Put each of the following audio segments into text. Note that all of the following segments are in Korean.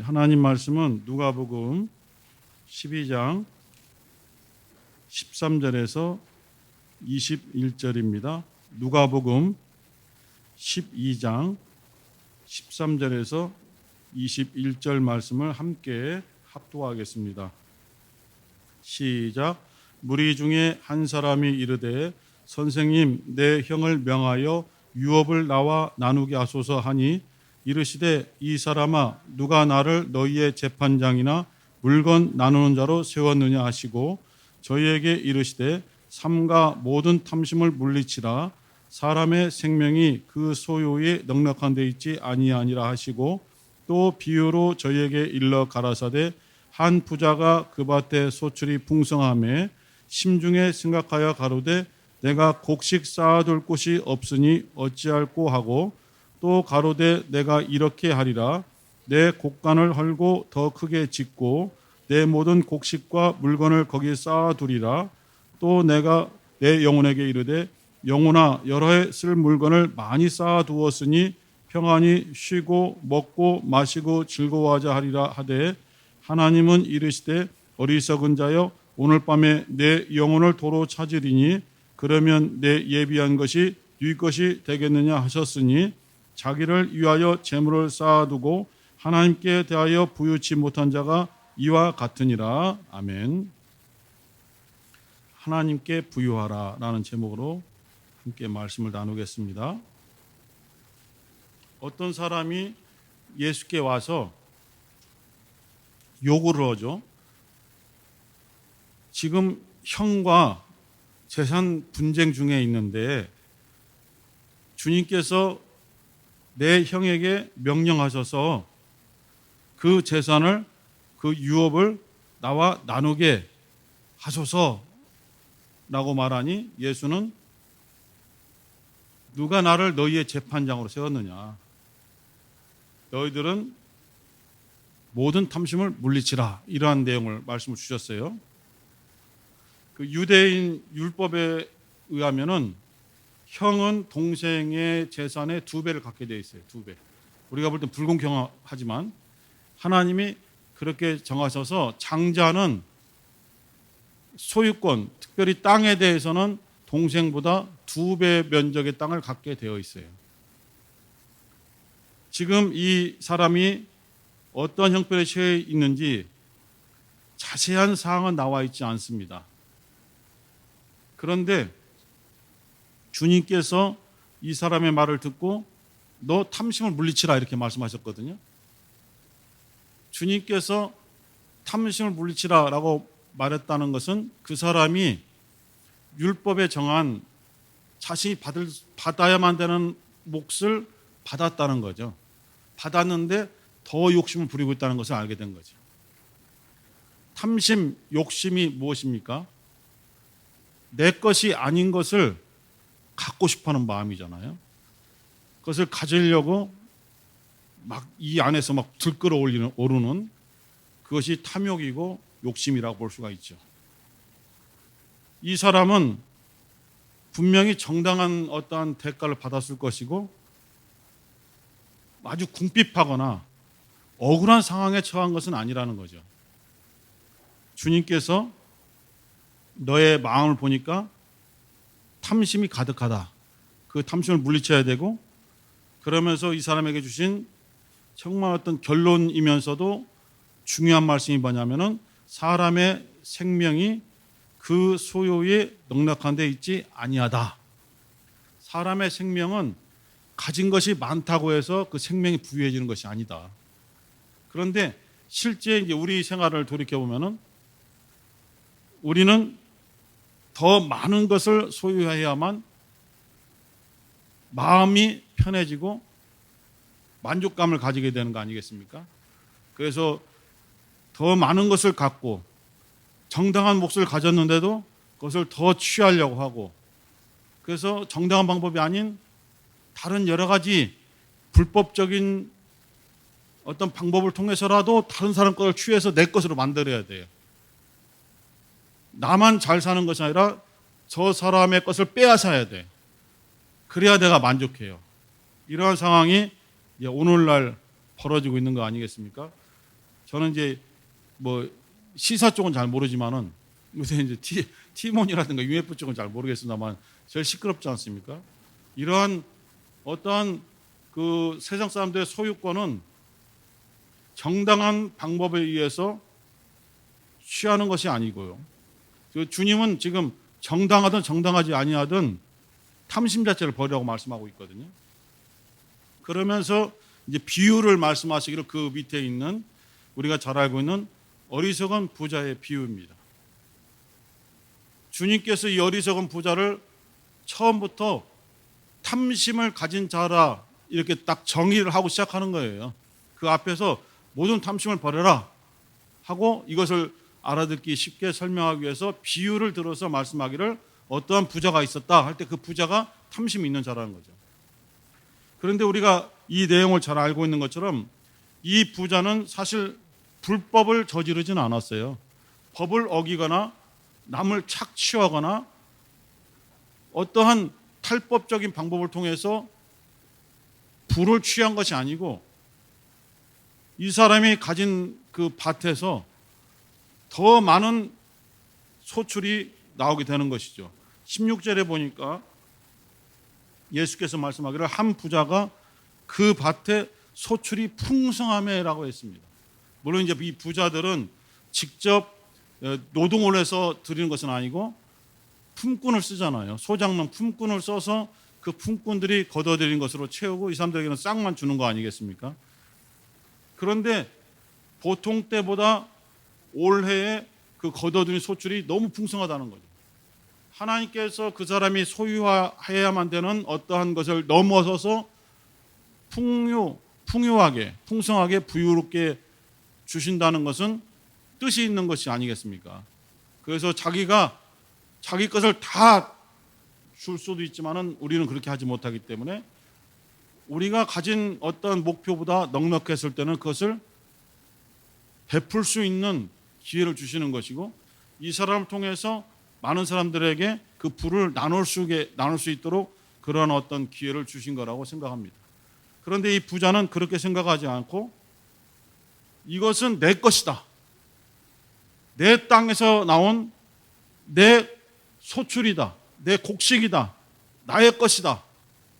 하나님 말씀은 누가복음 12장 13절에서 21절입니다. 누가복음 12장 13절에서 21절 말씀을 함께 합독하겠습니다. 시작. 무리 중에 한 사람이 이르되 선생님, 내 형을 명하여 유업을 나와 나누게 하소서 하니 이르시되 이 사람아, 누가 나를 너희의 재판장이나 물건 나누는 자로 세웠느냐 하시고 저희에게 이르시되 삼가 모든 탐심을 물리치라. 사람의 생명이 그 소유에 넉넉한 데 있지 아니하니라 하시고 또 비유로 저희에게 일러 가라사대 한 부자가 그 밭에 소출이 풍성하매 심중에 생각하여 가로되 내가 곡식 쌓아둘 곳이 없으니 어찌할꼬 하고 또 가로되 내가 이렇게 하리라. 내 곡간을 헐고 더 크게 짓고 내 모든 곡식과 물건을 거기에 쌓아두리라. 또 내가 내 영혼에게 이르되 영혼아, 여러 해 쓸 물건을 많이 쌓아두었으니 평안히 쉬고 먹고 마시고 즐거워하자 하리라 하되 하나님은 이르시되 어리석은 자여 오늘 밤에 내 영혼을 도로 찾으리니 그러면 내 예비한 것이 네 것이 되겠느냐 하셨으니 자기를 위하여 재물을 쌓아두고 하나님께 대하여 부유치 못한 자가 이와 같으니라. 아멘. 하나님께 부유하라 라는 제목으로 함께 말씀을 나누겠습니다. 어떤 사람이 예수께 와서 요구를 하죠. 지금 형과 재산 분쟁 중에 있는데 주님께서 내 형에게 명령하셔서 그 재산을, 그 유업을 나와 나누게 하소서라고 말하니 예수는 누가 나를 너희의 재판장으로 세웠느냐? 너희들은 모든 탐심을 물리치라. 이러한 내용을 말씀을 주셨어요. 그 유대인 율법에 의하면은 형은 동생의 재산의 2배를 갖게 되어 있어요. 2배. 우리가 볼 땐 불공평하지만 하나님이 그렇게 정하셔서 장자는 소유권, 특별히 땅에 대해서는 동생보다 2배 면적의 땅을 갖게 되어 있어요. 지금 이 사람이 어떤 형편에 처해 있는지 자세한 사항은 나와 있지 않습니다. 그런데 주님께서 이 사람의 말을 듣고 너 탐심을 물리치라 이렇게 말씀하셨거든요. 주님께서 탐심을 물리치라라고 말했다는 것은 그 사람이 율법에 정한 자신이 받아야만 되는 몫을 받았다는 거죠. 받았는데 더 욕심을 부리고 있다는 것을 알게 된 거죠. 탐심, 욕심이 무엇입니까? 내 것이 아닌 것을 갖고 싶어하는 마음이잖아요. 그것을 가지려고 막 이 안에서 막 들끓어 오르는 그것이 탐욕이고 욕심이라고 볼 수가 있죠. 이 사람은 분명히 정당한 어떠한 대가를 받았을 것이고 아주 궁핍하거나 억울한 상황에 처한 것은 아니라는 거죠. 주님께서 너의 마음을 보니까 탐심이 가득하다. 그 탐심을 물리쳐야 되고 그러면서 이 사람에게 주신 정말 어떤 결론이면서도 중요한 말씀이 뭐냐면은 사람의 생명이 그 소유에 넉넉한 데 있지 아니하다. 사람의 생명은 가진 것이 많다고 해서 그 생명이 부유해지는 것이 아니다. 그런데 실제 이제 우리 생활을 돌이켜 보면은 우리는 더 많은 것을 소유해야만 마음이 편해지고 만족감을 가지게 되는 거 아니겠습니까? 그래서 더 많은 것을 갖고 정당한 몫을 가졌는데도 그것을 더 취하려고 하고 그래서 정당한 방법이 아닌 다른 여러 가지 불법적인 어떤 방법을 통해서라도 다른 사람 것을 취해서 내 것으로 만들어야 돼요. 나만 잘 사는 것이 아니라 저 사람의 것을 빼앗아야 돼. 그래야 내가 만족해요. 이러한 상황이 오늘날 벌어지고 있는 거 아니겠습니까? 저는 이제 뭐 시사 쪽은 잘 모르지만은 요새 이제 티몬이라든가 UFO 쪽은 잘 모르겠습니다만 제일 시끄럽지 않습니까? 이러한 어떠한 그 세상 사람들의 소유권은 정당한 방법에 의해서 취하는 것이 아니고요. 주님은 지금 정당하든 정당하지 아니하든 탐심 자체를 버리라고 말씀하고 있거든요. 그러면서 이제 비유를 말씀하시기를 그 밑에 있는 우리가 잘 알고 있는 어리석은 부자의 비유입니다. 주님께서 이 어리석은 부자를 처음부터 탐심을 가진 자라 이렇게 딱 정의를 하고 시작하는 거예요. 그 앞에서 모든 탐심을 버려라 하고 이것을 알아듣기 쉽게 설명하기 위해서 비유를 들어서 말씀하기를 어떠한 부자가 있었다 할 때 그 부자가 탐심이 있는 자라는 거죠. 그런데 우리가 이 내용을 잘 알고 있는 것처럼 이 부자는 사실 불법을 저지르지는 않았어요. 법을 어기거나 남을 착취하거나 어떠한 탈법적인 방법을 통해서 부를 취한 것이 아니고 이 사람이 가진 그 밭에서 더 많은 소출이 나오게 되는 것이죠. 16절에 보니까 예수께서 말씀하기를 한 부자가 그 밭에 소출이 풍성하매라고 했습니다. 물론 이제 이 부자들은 직접 노동을 해서 드리는 것은 아니고 품꾼을 쓰잖아요. 소장농 품꾼을 써서 그 품꾼들이 걷어들인 것으로 채우고 이 사람들에게는 싹만 주는 거 아니겠습니까? 그런데 보통 때보다 올해에 그 걷어들인 소출이 너무 풍성하다는 거죠. 하나님께서 그 사람이 소유해야만 되는 어떠한 것을 넘어서서 풍요하게, 풍성하게, 부유롭게 주신다는 것은 뜻이 있는 것이 아니겠습니까? 그래서 자기가 자기 것을 다 줄 수도 있지만은 우리는 그렇게 하지 못하기 때문에 우리가 가진 어떤 목표보다 넉넉했을 때는 그것을 베풀 수 있는 기회를 주시는 것이고 이 사람을 통해서 많은 사람들에게 그 부를 나눌 수 있도록 그런 어떤 기회를 주신 거라고 생각합니다. 그런데 이 부자는 그렇게 생각하지 않고 이것은 내 것이다. 내 땅에서 나온 내 소출이다. 내 곡식이다. 나의 것이다.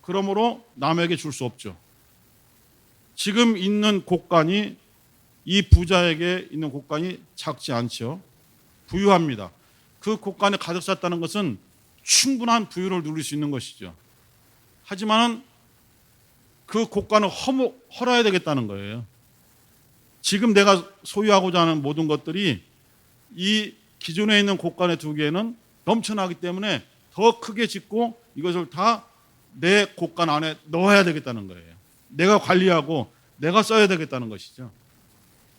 그러므로 남에게 줄 수 없죠. 지금 있는 곡간이 이 부자에게 있는 곡간이 작지 않죠. 부유합니다. 그 곡간에 가득 찼다는 것은 충분한 부유를 누릴 수 있는 것이죠. 하지만 그 곡간을 헐어야 되겠다는 거예요. 지금 내가 소유하고자 하는 모든 것들이 이 기존에 있는 곡간에 두기에는 넘쳐나기 때문에 더 크게 짓고 이것을 다 내 곡간 안에 넣어야 되겠다는 거예요. 내가 관리하고 내가 써야 되겠다는 것이죠.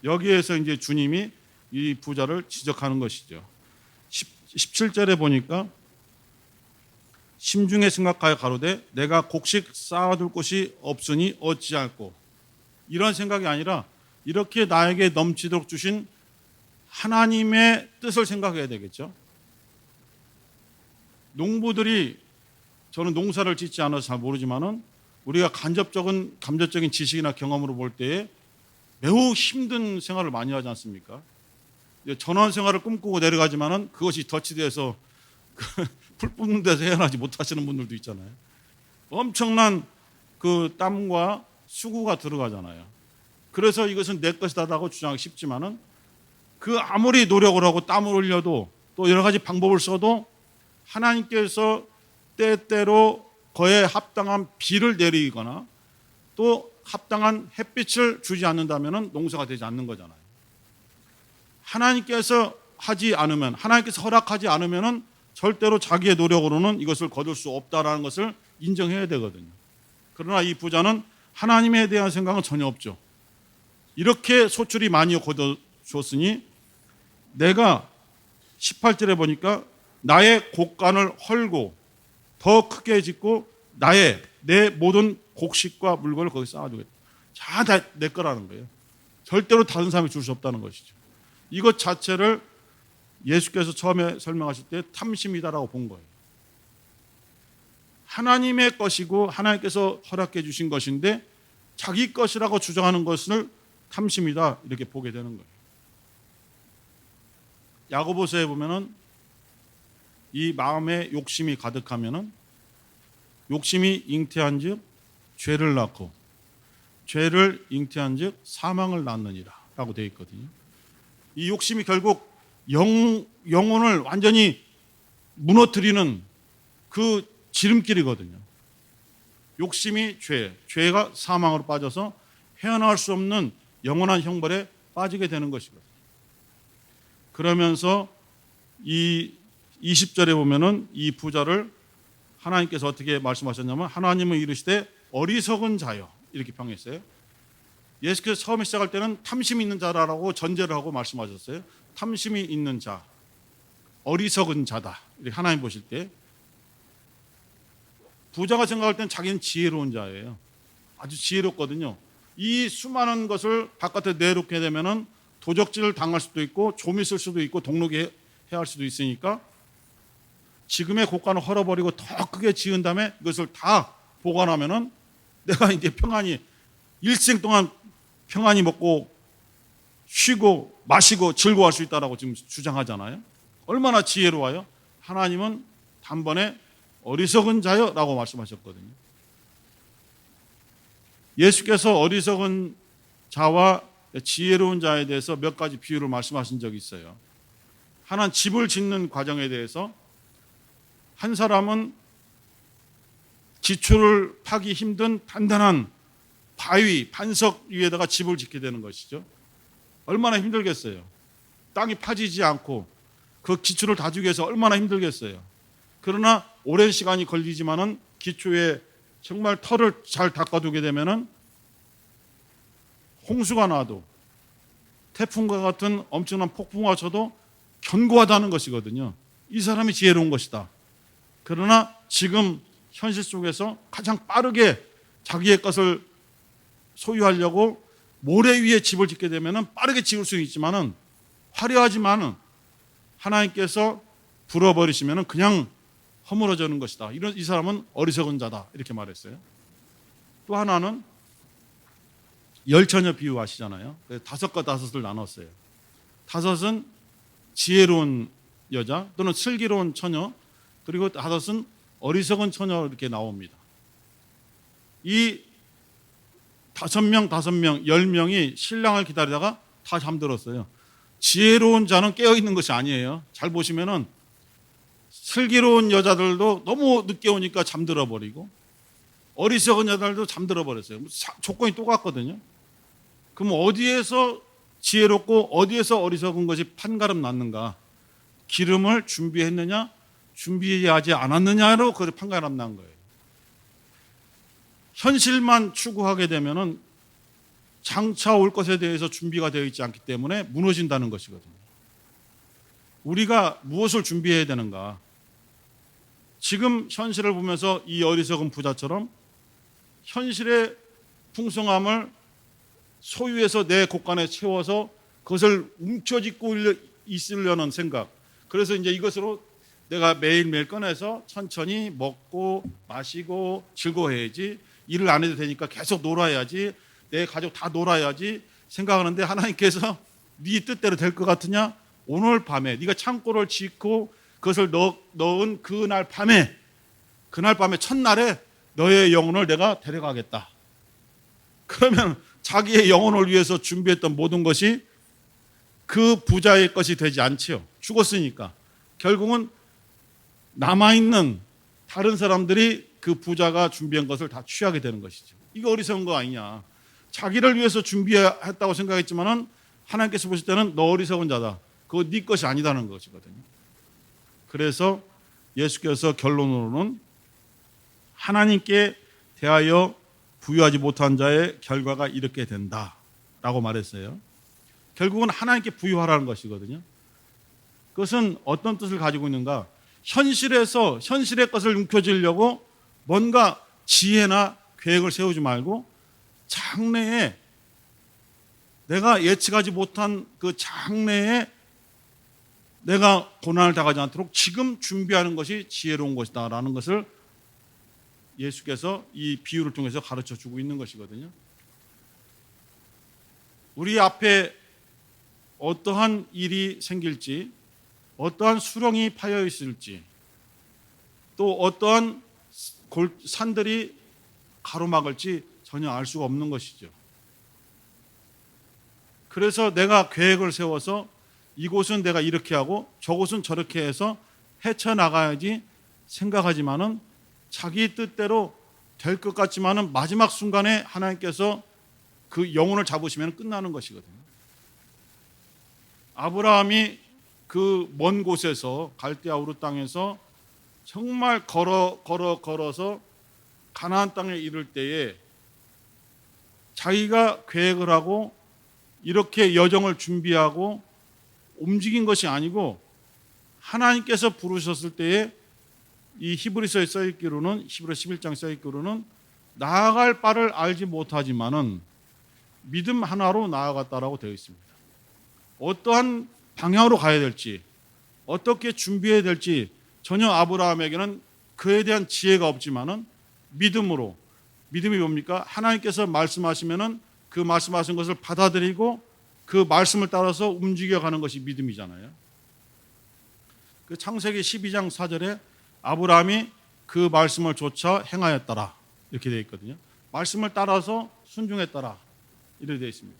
여기에서 이제 주님이 이 부자를 지적하는 것이죠. 17절에 보니까 심중에 생각하여 가로되 내가 곡식 쌓아둘 곳이 없으니 어찌할꼬. 이런 생각이 아니라 이렇게 나에게 넘치도록 주신 하나님의 뜻을 생각해야 되겠죠. 농부들이 저는 농사를 짓지 않아서 잘 모르지만은 우리가 간접적인 지식이나 경험으로 볼 때에 매우 힘든 생활을 많이 하지 않습니까? 전원 생활을 꿈꾸고 내려가지만은 그것이 덫이 풀 뽑는 데서 헤어나지 못하시는 분들도 있잖아요. 엄청난 그 땀과 수고가 들어가잖아요. 그래서 이것은 내 것이다라고 주장하기 쉽지만은 그 아무리 노력을 하고 땀을 흘려도 또 여러 가지 방법을 써도 하나님께서 때때로 그에 합당한 비를 내리거나 또 합당한 햇빛을 주지 않는다면 농사가 되지 않는 거잖아요. 하나님께서 허락하지 않으면 절대로 자기의 노력으로는 이것을 거둘 수 없다라는 것을 인정해야 되거든요. 그러나 이 부자는 하나님에 대한 생각은 전혀 없죠. 이렇게 소출이 많이 거둬줬으니 내가 18절에 보니까 나의 곡간을 헐고 더 크게 짓고 내 모든 곡식과 물건을 거기 쌓아두겠다. 다 내 거라는 거예요. 절대로 다른 사람이 줄 수 없다는 것이죠. 이것 자체를 예수께서 처음에 설명하실 때 탐심이다라고 본 거예요. 하나님의 것이고 하나님께서 허락해 주신 것인데 자기 것이라고 주장하는 것을 탐심이다 이렇게 보게 되는 거예요. 야고보서에 보면은 이 마음에 욕심이 가득하면은 욕심이 잉태한즉 죄를 낳고 죄를 잉태한즉 사망을 낳느니라 라고 되어 있거든요. 이 욕심이 결국 영혼을 완전히 무너뜨리는 그 지름길이거든요. 욕심이 죄가 사망으로 빠져서 헤어나올 수 없는 영원한 형벌에 빠지게 되는 것이거든요. 그러면서 이 20절에 보면은 이 부자를 하나님께서 어떻게 말씀하셨냐면 하나님은 이르시되 어리석은 자여 이렇게 평했어요. 예수께서 처음에 시작할 때는 탐심이 있는 자라고 전제를 하고 말씀하셨어요. 탐심이 있는 자, 어리석은 자다. 이렇게 하나님 보실 때 부자가 생각할 때는 자기는 지혜로운 자예요. 아주 지혜롭거든요. 이 수많은 것을 바깥에 내놓게 되면은 도적질을 당할 수도 있고 좀이 쓸 수도 있고 동록이 해야 할 수도 있으니까 지금의 고가는 헐어버리고 더 크게 지은 다음에 이것을 다 보관하면은 내가 이제 평안히 일생 동안 평안히 먹고 쉬고 마시고 즐거워할 수 있다라고 지금 주장하잖아요. 얼마나 지혜로워요. 하나님은 단번에 어리석은 자여라고 말씀하셨거든요. 예수께서 어리석은 자와 지혜로운 자에 대해서 몇 가지 비유를 말씀하신 적이 있어요. 하나는 집을 짓는 과정에 대해서 한 사람은 기초를 파기 힘든 단단한 바위, 반석 위에다가 집을 짓게 되는 것이죠. 얼마나 힘들겠어요. 땅이 파지지 않고 그 기초를 다지기 위해서 얼마나 힘들겠어요. 그러나 오랜 시간이 걸리지만은 기초에 정말 털을 잘 닦아두게 되면은 홍수가 나도 태풍과 같은 엄청난 폭풍과 쳐도 견고하다는 것이거든요. 이 사람이 지혜로운 것이다. 그러나 지금 현실 속에서 가장 빠르게 자기의 것을 소유하려고 모래 위에 집을 짓게 되면은 빠르게 지을 수 있지만은 화려하지만은 하나님께서 불어버리시면은 그냥 허물어지는 것이다. 이 사람은 어리석은 자다. 이렇게 말했어요. 또 하나는 열처녀 비유 아시잖아요. 5과 5을 나눴어요. 5은 지혜로운 여자 또는 슬기로운 처녀, 그리고 5은 어리석은 처녀 이렇게 나옵니다. 이 5명, 10명이 신랑을 기다리다가 다 잠들었어요. 지혜로운 자는 깨어있는 것이 아니에요. 잘 보시면은 슬기로운 여자들도 너무 늦게 오니까 잠들어 버리고 어리석은 여자들도 잠들어 버렸어요. 조건이 똑같거든요. 그럼 어디에서 지혜롭고 어디에서 어리석은 것이 판가름 났는가? 기름을 준비했느냐 준비하지 않았느냐로 그 판가름 난 거예요. 현실만 추구하게 되면은 장차 올 것에 대해서 준비가 되어 있지 않기 때문에 무너진다는 것이거든요. 우리가 무엇을 준비해야 되는가? 지금 현실을 보면서 이 어리석은 부자처럼 현실의 풍성함을 소유해서 내 곳간에 채워서 그것을 움켜쥐고 있으려는 생각. 그래서 이제 이것으로 내가 매일매일 꺼내서 천천히 먹고 마시고 즐거워해야지. 일을 안 해도 되니까 계속 놀아야지. 내 가족 다 놀아야지 생각하는데 하나님께서 네 뜻대로 될 것 같으냐? 오늘 밤에 네가 창고를 짓고 그것을 넣은 그날 밤에 첫날에 너의 영혼을 내가 데려가겠다. 그러면 자기의 영혼을 위해서 준비했던 모든 것이 그 부자의 것이 되지 않지요. 죽었으니까. 결국은 남아있는 다른 사람들이 그 부자가 준비한 것을 다 취하게 되는 것이죠. 이거 어리석은 거 아니냐. 자기를 위해서 준비했다고 생각했지만은 하나님께서 보실 때는 너 어리석은 자다. 그거 네 것이 아니다는 것이거든요. 그래서 예수께서 결론으로는 하나님께 대하여 부유하지 못한 자의 결과가 이렇게 된다라고 말했어요. 결국은 하나님께 부유하라는 것이거든요. 그것은 어떤 뜻을 가지고 있는가? 현실에서 현실의 것을 움켜쥐려고 뭔가 지혜나 계획을 세우지 말고 장래에 내가 예측하지 못한 그 장래에 내가 고난을 당하지 않도록 지금 준비하는 것이 지혜로운 것이다라는 것을 예수께서 이 비유를 통해서 가르쳐 주고 있는 것이거든요. 우리 앞에 어떠한 일이 생길지, 어떠한 수렁이 파여 있을지, 또 어떠한 산들이 가로막을지 전혀 알 수가 없는 것이죠. 그래서 내가 계획을 세워서 이곳은 내가 이렇게 하고 저곳은 저렇게 해서 헤쳐나가야지 생각하지만은 자기 뜻대로 될 것 같지만은 마지막 순간에 하나님께서 그 영혼을 잡으시면 끝나는 것이거든요. 아브라함이 그 먼 곳에서 갈대아 우르 땅에서 정말 걸어서 가나안 땅에 이를 때에 자기가 계획을 하고 이렇게 여정을 준비하고 움직인 것이 아니고 하나님께서 부르셨을 때에 이 히브리서에 써있기로는 히브리 11장 써있기로는 나아갈 바를 알지 못하지만은 믿음 하나로 나아갔다라고 되어 있습니다. 어떠한 방향으로 가야 될지 어떻게 준비해야 될지 전혀 아브라함에게는 그에 대한 지혜가 없지만은 믿음으로, 믿음이 뭡니까? 하나님께서 말씀하시면은 그 말씀하신 것을 받아들이고 그 말씀을 따라서 움직여가는 것이 믿음이잖아요. 그 창세기 12장 4절에 아브라함이 그 말씀을 조차 행하였더라 이렇게 되어 있거든요. 말씀을 따라서 순종했더라 이렇게 되어 있습니다.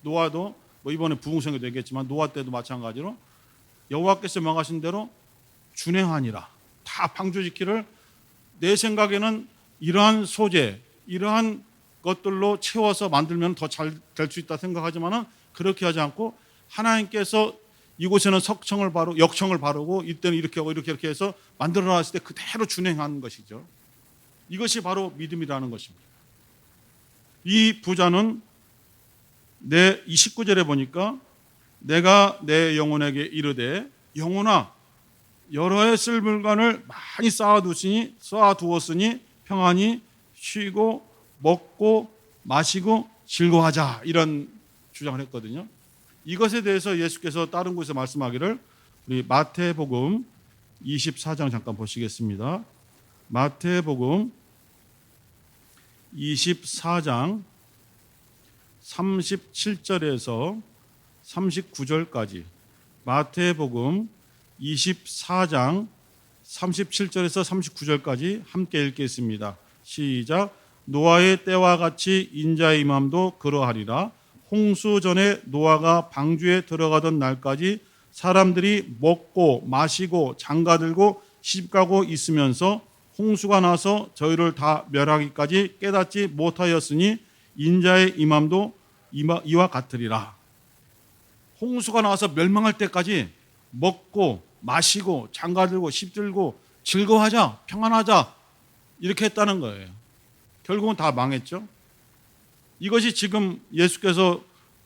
노아도 뭐 이번에 부흥성에도 얘기했지만 노아 때도 마찬가지로 여호와께서 명하신 대로 준행하니라. 다 방주짓기를 내 생각에는 이러한 소재, 이러한 것들로 채워서 만들면 더 잘 될 수 있다 생각하지만은 그렇게 하지 않고 하나님께서 이곳에는 역청을 바르고 이때는 이렇게 하고 이렇게 해서 만들어 놨을 때 그대로 준행하는 것이죠. 이것이 바로 믿음이라는 것입니다. 이 부자는 내 29절에 보니까 내가 내 영혼에게 이르되 영혼아 여러 해 쓸 물건을 많이 쌓아두었으니 평안히 쉬고 먹고 마시고 즐거워하자 이런 주장을 했거든요. 이것에 대해서 예수께서 다른 곳에서 말씀하기를 우리 마태복음 24장 잠깐 보시겠습니다. 마태복음 24장 37절에서 39절까지 마태복음 24장 37절에서 39절까지 함께 읽겠습니다. 시작. 노아의 때와 같이 인자의 임함도 그러하리라. 홍수 전에 노아가 방주에 들어가던 날까지 사람들이 먹고 마시고 장가들고 시집가고 있으면서 홍수가 나서 저희를 다 멸하기까지 깨닫지 못하였으니 인자의 임함도 이와 같으리라. 홍수가 나와서 멸망할 때까지 먹고 마시고 장가들고 시집들고 즐거워하자 평안하자 이렇게 했다는 거예요. 결국은 다 망했죠. 이것이 지금 예수께서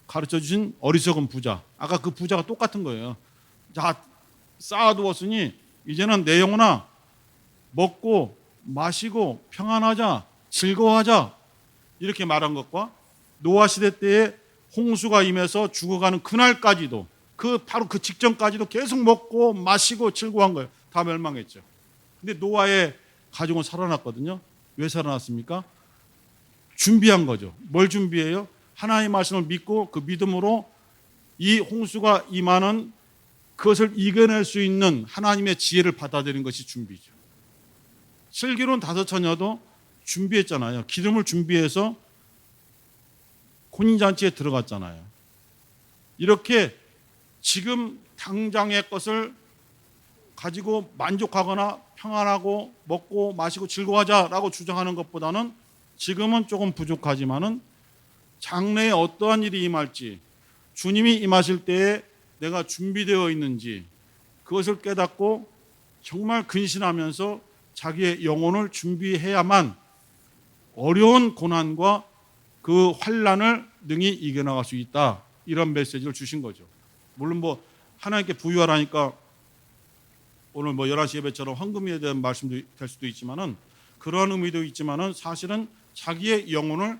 가르쳐 주신 어리석은 부자. 아까 그 부자가 똑같은 거예요. 자, 쌓아두었으니 이제는 내 영혼아 먹고 마시고 평안하자 즐거워하자 이렇게 말한 것과 노아 시대 때에 홍수가 임해서 죽어가는 그날까지도 바로 그 직전까지도 계속 먹고 마시고 즐거워한 거예요. 다 멸망했죠. 근데 노아의 가족은 살아났거든요. 왜 살아났습니까? 준비한 거죠. 뭘 준비해요? 하나님의 말씀을 믿고 그 믿음으로 이 홍수가 임하는 그것을 이겨낼 수 있는 하나님의 지혜를 받아들인 것이 준비죠. 슬기로운 다섯 처녀도 준비했잖아요. 기름을 준비해서 혼인잔치에 들어갔잖아요. 이렇게 지금 당장의 것을 가지고 만족하거나 평안하고 먹고 마시고 즐거워하자라고 주장하는 것보다는 지금은 조금 부족하지만은 장래에 어떠한 일이 임할지 주님이 임하실 때에 내가 준비되어 있는지 그것을 깨닫고 정말 근신하면서 자기의 영혼을 준비해야만 어려운 고난과 그 환난을 능히 이겨나갈 수 있다. 이런 메시지를 주신 거죠. 물론 뭐 하나님께 부유하라니까 오늘 뭐 11시 예배처럼 황금에 대한 말씀도 될 수도 있지만은 그러한 의미도 있지만은 사실은 자기의 영혼을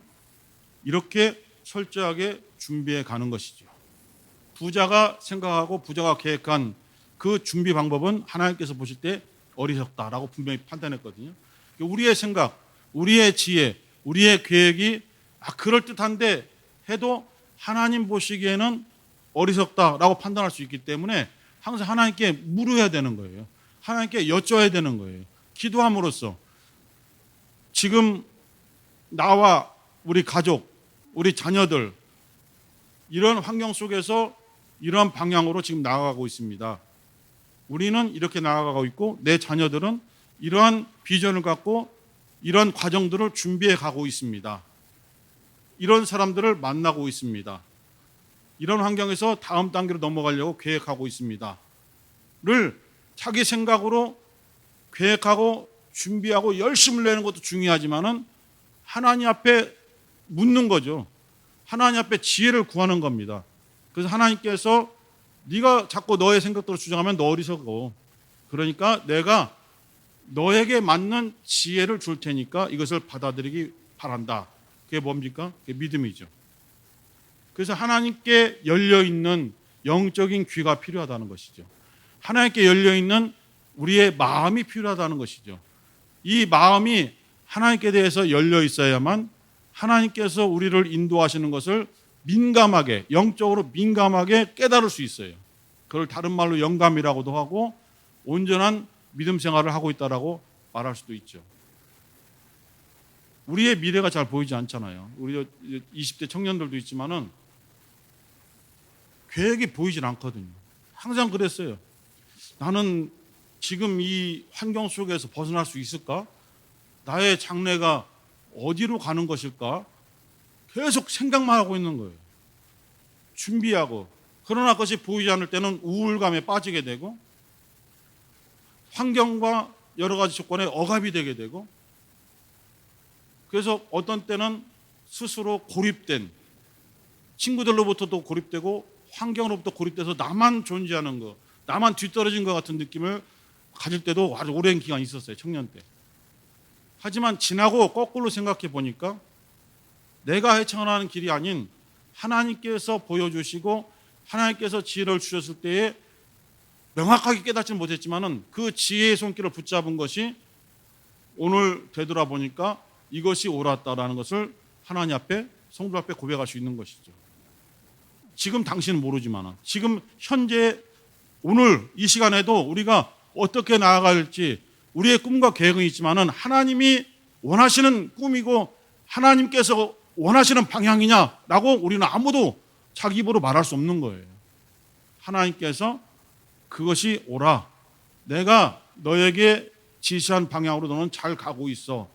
이렇게 철저하게 준비해 가는 것이죠. 부자가 생각하고 부자가 계획한 그 준비 방법은 하나님께서 보실 때 어리석다라고 분명히 판단했거든요. 우리의 생각, 우리의 지혜, 우리의 계획이 그럴듯한데 해도 하나님 보시기에는 어리석다라고 판단할 수 있기 때문에 항상 하나님께 물어야 되는 거예요. 하나님께 여쭤야 되는 거예요. 기도함으로써 지금 나와 우리 가족, 우리 자녀들 이런 환경 속에서 이런 방향으로 지금 나아가고 있습니다. 우리는 이렇게 나아가고 있고 내 자녀들은 이러한 비전을 갖고 이런 과정들을 준비해 가고 있습니다. 이런 사람들을 만나고 있습니다. 이런 환경에서 다음 단계로 넘어가려고 계획하고 있습니다. 를 자기 생각으로 계획하고 준비하고 열심을 내는 것도 중요하지만은 하나님 앞에 묻는 거죠. 하나님 앞에 지혜를 구하는 겁니다. 그래서 하나님께서 네가 자꾸 너의 생각대로 주장하면 너 어리석어. 그러니까 내가 너에게 맞는 지혜를 줄 테니까 이것을 받아들이기 바란다. 그게 뭡니까? 그게 믿음이죠. 그래서 하나님께 열려있는 영적인 귀가 필요하다는 것이죠. 하나님께 열려있는 우리의 마음이 필요하다는 것이죠. 이 마음이 하나님께 대해서 열려 있어야만 하나님께서 우리를 인도하시는 것을 민감하게, 영적으로 민감하게 깨달을 수 있어요. 그걸 다른 말로 영감이라고도 하고 온전한 믿음 생활을 하고 있다라고 말할 수도 있죠. 우리의 미래가 잘 보이지 않잖아요. 우리 20대 청년들도 있지만은 계획이 보이질 않거든요. 항상 그랬어요. 나는 지금 이 환경 속에서 벗어날 수 있을까? 나의 장래가 어디로 가는 것일까? 계속 생각만 하고 있는 거예요. 준비하고. 그러나 그것이 보이지 않을 때는 우울감에 빠지게 되고 환경과 여러 가지 조건에 억압이 되게 되고 그래서 어떤 때는 스스로 고립된 친구들로부터도 고립되고 환경으로부터 고립돼서 나만 존재하는 거, 나만 뒤떨어진 것 같은 느낌을 가질 때도 아주 오랜 기간이 있었어요. 청년 때. 하지만 지나고 거꾸로 생각해 보니까 내가 헤쳐나가는 길이 아닌 하나님께서 보여주시고 하나님께서 지혜를 주셨을 때에 명확하게 깨닫지는 못했지만은 그 지혜의 손길을 붙잡은 것이 오늘 되돌아보니까 이것이 옳았다라는 것을 하나님 앞에 성도 앞에 고백할 수 있는 것이죠. 지금 당신은 모르지만 지금 현재 오늘 이 시간에도 우리가 어떻게 나아갈지 우리의 꿈과 계획은 있지만은 하나님이 원하시는 꿈이고 하나님께서 원하시는 방향이냐라고 우리는 아무도 자기 입으로 말할 수 없는 거예요. 하나님께서 그것이 옳아. 내가 너에게 지시한 방향으로 너는 잘 가고 있어.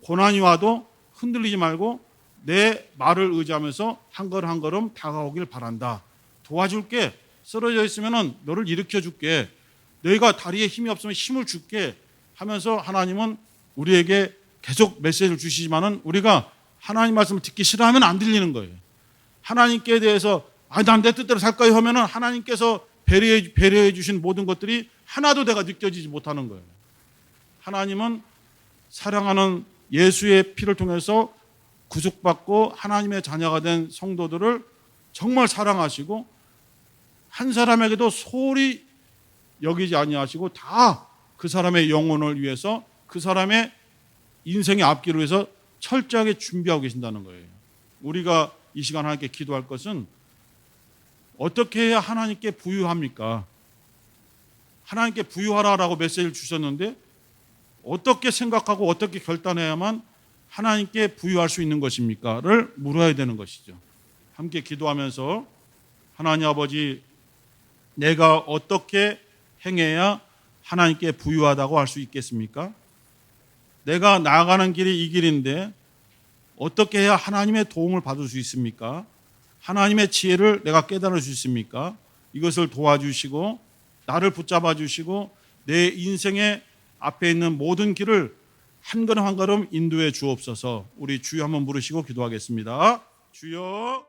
고난이 와도 흔들리지 말고 내 말을 의지하면서 한 걸음 한 걸음 다가오길 바란다. 도와줄게. 쓰러져 있으면 너를 일으켜 줄게. 너희가 다리에 힘이 없으면 힘을 줄게 하면서 하나님은 우리에게 계속 메시지를 주시지만은 우리가 하나님 말씀을 듣기 싫어하면 안 들리는 거예요. 하나님께 대해서 난 내 뜻대로 살 거예요 하면은 하나님께서 배려해 주신 모든 것들이 하나도 내가 느껴지지 못하는 거예요. 하나님은 사랑하는 예수의 피를 통해서 구속받고 하나님의 자녀가 된 성도들을 정말 사랑하시고 한 사람에게도 소홀히 여기지 아니하시고 다 그 사람의 영혼을 위해서 그 사람의 인생의 앞길을 위해서 철저하게 준비하고 계신다는 거예요. 우리가 이 시간 하나님께 기도할 것은 어떻게 해야 하나님께 부유합니까? 하나님께 부유하라라고 메시지를 주셨는데 어떻게 생각하고 어떻게 결단해야만 하나님께 부유할 수 있는 것입니까?를 물어야 되는 것이죠. 함께 기도하면서 하나님 아버지 내가 어떻게 행해야 하나님께 부유하다고 할 수 있겠습니까? 내가 나아가는 길이 이 길인데 어떻게 해야 하나님의 도움을 받을 수 있습니까? 하나님의 지혜를 내가 깨달을 수 있습니까? 이것을 도와주시고 나를 붙잡아 주시고 내 인생의 앞에 있는 모든 길을 한 걸음 한 걸음 인도해 주옵소서. 우리 주여 한번 부르시고 기도하겠습니다. 주여.